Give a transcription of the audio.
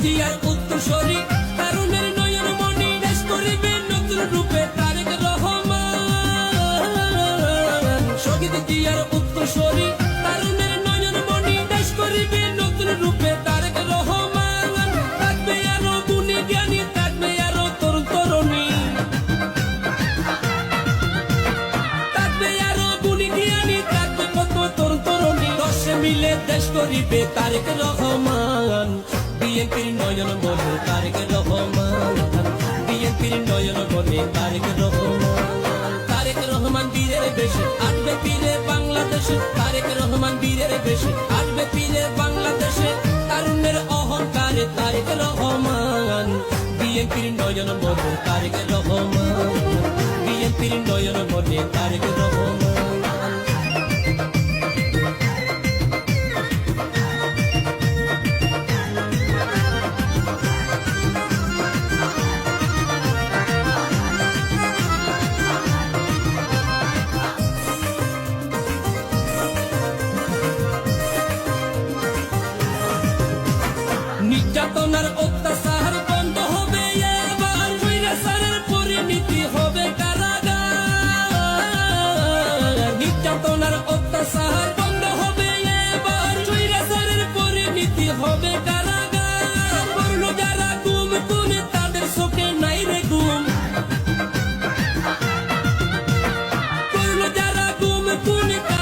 জিয়ার উত্তরসূরি তারুণের নয়ন মণি দেশ করিবে নতুন রূপে তারেক রহমান। শহীদ জিয়ার উত্তরসূরি তারুণের নয়ন মণি দেশ করিবে নতুন রূপে তারেক রহমান। থাকবে আরো গুণী জ্ঞানী, থাকবে আরো তরুণ তরুণী, থাকবে আরো গুণী জ্ঞানী, থাকবে কত তরুণ তরুণী। দশে মিলে দেশ করিবে তারেক রহমান। বিএনপির নয়ন মনে তারেক রহমান, বিএনপির নয়ন মনে তারেক রহমান। তারেক রহমান বীরের বেশে আসবে ফিরে বাংলাদেশে, তারেক রহমান বীরের বেশে আসবে ফিরে বাংলাদেশে। তারুণ্যের অহংকারে তারেক রহমান। বিএনপির নয়ন মনে তারেক রহমান, বিএনপির নয়ন মনে তারেক রহমান।